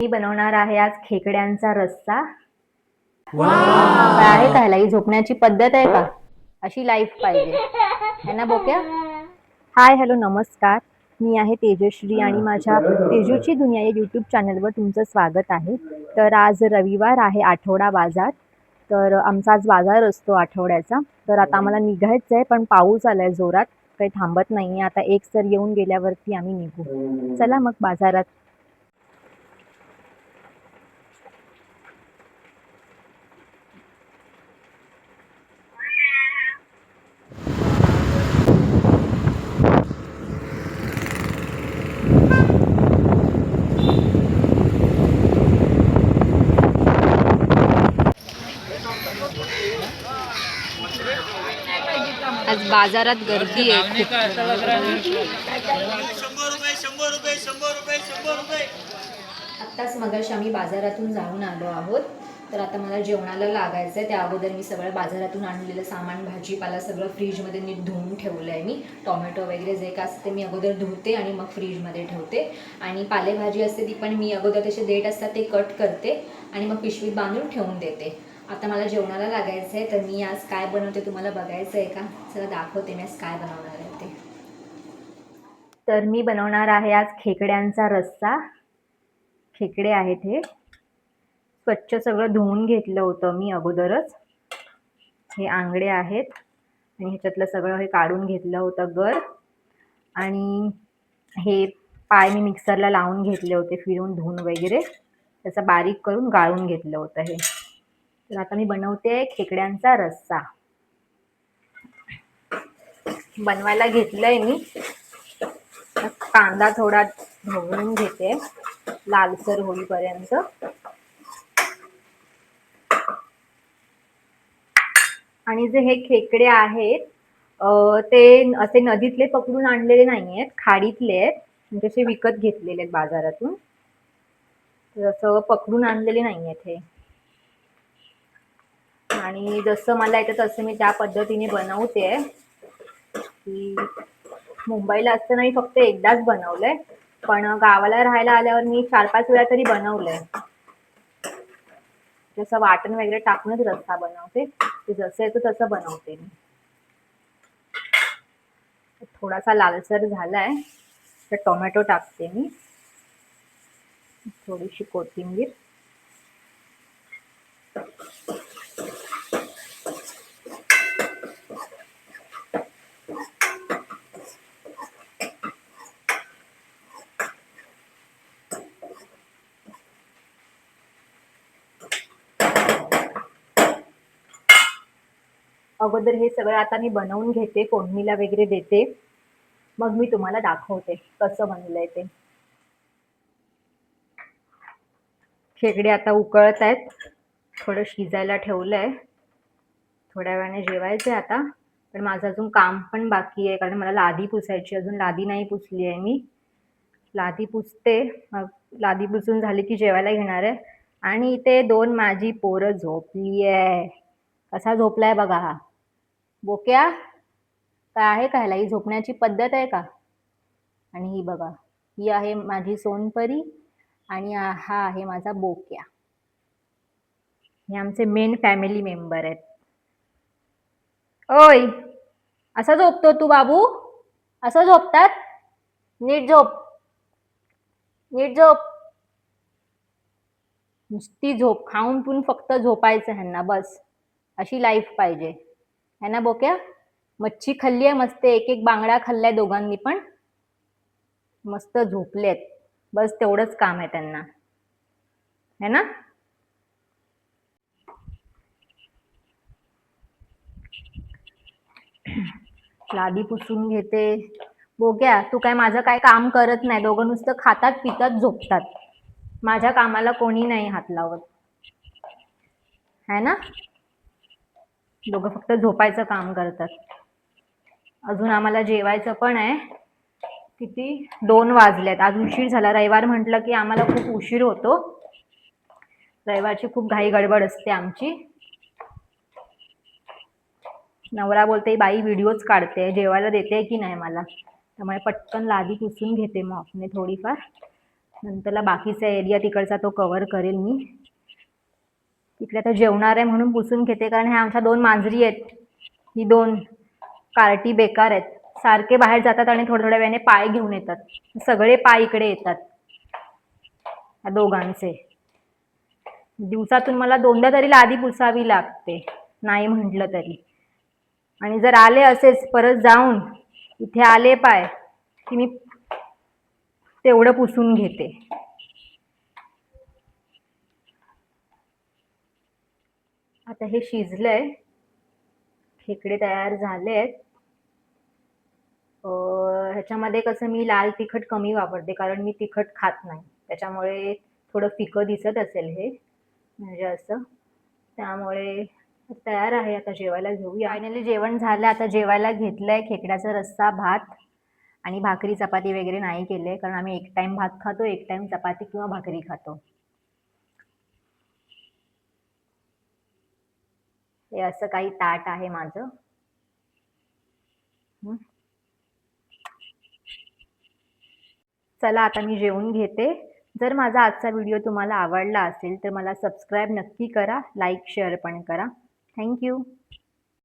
मी बनवणार आहे आज खेकड्यांचा रस्सा. काय आहे का ही झोपण्याची पद्धत आहे का? अशी लाईफ पाहिजे है ना बोक्या? हाय हॅलो नमस्कार. मी आहे तेजश्री आणि माझ्या तेजूची दुनिया या यूट्यूब चॅनलवर तुमचं स्वागत आहे. तर आज रविवार आहे, आठवडा बाजार. तर आमचा आज बाजार असतो आठवड्याचा. तर आता आम्हाला निघायचं आहे, पण पाऊस आलाय जोरात, काही थांबत नाहीये. आता एक सर येऊन गेल्यावरती आम्ही निघू. चला मग बाजारात. आज बाजारात गर्दी आहे खूप. आत्ताच मगाशी आम्ही बाजारातून जाऊन आलो आहोत. तर आता मला जेवणाला लागायचं आहे. त्या अगोदर मी सगळं बाजारातून आणलेलं सामान, भाजीपाला सगळं फ्रीजमध्ये नीट धुवून ठेवलं आहे. मी टोमॅटो वगैरे जे काय असते मी अगोदर धुते आणि मग फ्रीजमध्ये ठेवते. आणि पालेभाजी असते ती पण मी अगोदर त्याचे देठ असतात ते कट करते आणि मग पिशवीत बांधून ठेवून देते. आता मला जेवणाला लागायचं आहे. तर मी आज काय बनवते तुम्हाला बघायचं आहे का? चला दाखवते मी आज काय बनवणार आहे ते. तर मी बनवणार आहे आज खेकड्यांचा रस्सा. खेकडे आहेत हे. स्वच्छ सगळं धुवून घेतलं होतं मी अगोदरच. हे आंगडे आहेत आणि ह्याच्यातलं सगळं हे काढून घेतलं होतं गर. आणि हे पाय मी मिक्सरला लावून घेतले होते, फिरून धुवून वगैरे त्याचं बारीक करून गाळून घेतलं होतं हे. तर आता मी बनवते खेकड्यांचा रस्सा. बनवायला घेतलंय मी. कांदा थोडा ढवळून घेते लालसर होईपर्यंत. आणि जे हे खेकडे आहेत ते असे नदीतले पकडून आणलेले नाही आहेत, खाडीतले आहेत. म्हणजे असे विकत घेतलेले आहेत बाजारातून. तर असं पकडून आणलेले नाही आहेत हे. आणि जसं मला येतं तसं मी त्या पद्धतीने बनवते. की मुंबईला असताना मी फक्त एकदाच बनवलंय, पण गावाला राहायला आल्यावर मी 4-5 वेळा तरी बनवलंय. जसं वाटण वगैरे टाकूनच रस्सा बनवते. ते जसं येतं तसं बनवते मी. थोडासा लालसर झालाय तर टोमॅटो टाकते मी, थोडीशी कोथिंबीर. अगोदर हे सगळं आता मी बनवून घेते, फोडणीला वगैरे देते, मग मी तुम्हाला दाखवते कसं बनलंय ते. खेकडे आता उकळत आहेत, थोडं शिजायला ठेवलंय. थोड्या वेळाने जेवायचंय आता. पण माझं अजून काम पण बाकी आहे, कारण मला लादी पुसायची. अजून लादी नाही पुसली आहे मी. लादी पुसते, मग लादी पुसून झाली की जेवायला घेणार आहे. आणि इथे 2 माझी पोरं झोपली आहे. कसा झोपलाय बघा हा बोक्या. काय आहे का ह्याला, ही झोपण्याची पद्धत आहे का? आणि ही बघा, ही आहे माझी सोनपरी आणि हा आहे माझा बोक्या. हे आमचे मेन फॅमिली मेंबर आहेत. ओय, असा झोपतो तू बाबू? असं झोपतात? नीट झोप, नीट झोप. नुसती झोप, खाऊन पिऊन फक्त झोपायचं ह्यांना बस. अशी लाईफ पाहिजे है ना बोक्या? मच्छी खाल्ली आहे मस्त, एक एक बांगडा खाल्लाय दोघांनी पण. मस्त झोपलेत, बस तेवढंच काम आहे त्यांना है ना. लादी पुसून घेते. बोक्या तू काय माझं काय काम करत नाही, दोघं नुसतं खातात पितात झोपतात. माझ्या कामाला कोणी नाही हात लावत है ना. दोघं फक्त झोपायचं काम करतात. अजून आम्हाला जेवायचं पण आहे. किती 2 वाजलेत. आज उशीर झाला. रविवार म्हटलं की आम्हाला खूप उशीर होतो. रविवारची खूप घाई गडबड असते आमची. नवरा बोलते बाई व्हिडिओच काढते, जेवायला देते की नाही मला. त्यामुळे पटकन लादी पुसून घेते मग मी थोडीफार. नंतरला बाकीचा एरिया तिकडचा तो कव्हर करेल मी. तिकडे आता जेवणार आहे म्हणून पुसून घेते, कारण ह्या आमच्या 2 मांजरी आहेत. ही 2 कार्टी बेकार आहेत. सारखे बाहेर जातात आणि थोड्या वेळाने पाय घेऊन येतात. सगळे पाय इकडे येतात या दोघांचे. दिवसातून मला 2दा तरी लादी पुसावी लागते, नाही म्हटलं तरी. आणि जर आले असेच परत जाऊन इथे आले पाय की मी तेवढं पुसून घेते. आता हे शिजलंय, खेकडे तयार झाले आहेत. ह्याच्यामध्ये कसं मी लाल तिखट कमी वापरते, कारण मी तिखट खात नाही. त्याच्यामुळे थोडं फिकं दिसत असेल हे, म्हणजे असं. त्यामुळे तयार आहे, आता जेवायला घेऊया. फायनली जेवण झालं, आता जेवायला घेतलंय. खेकड्याचा रस्सा, भात आणि भाकरी चपाती वगैरे नाही केले, कारण आम्ही एक टाइम भात खातो, एक टाइम चपाती किंवा भाकरी खातो. हे असं काही ताट आहे माझं. चला आता मी जेवून घेते. जर माझा आजचा व्हिडिओ तुम्हाला आवडला असेल तर मला सबस्क्राईब नक्की करा, लाईक शेअर पण करा. थँक्यू.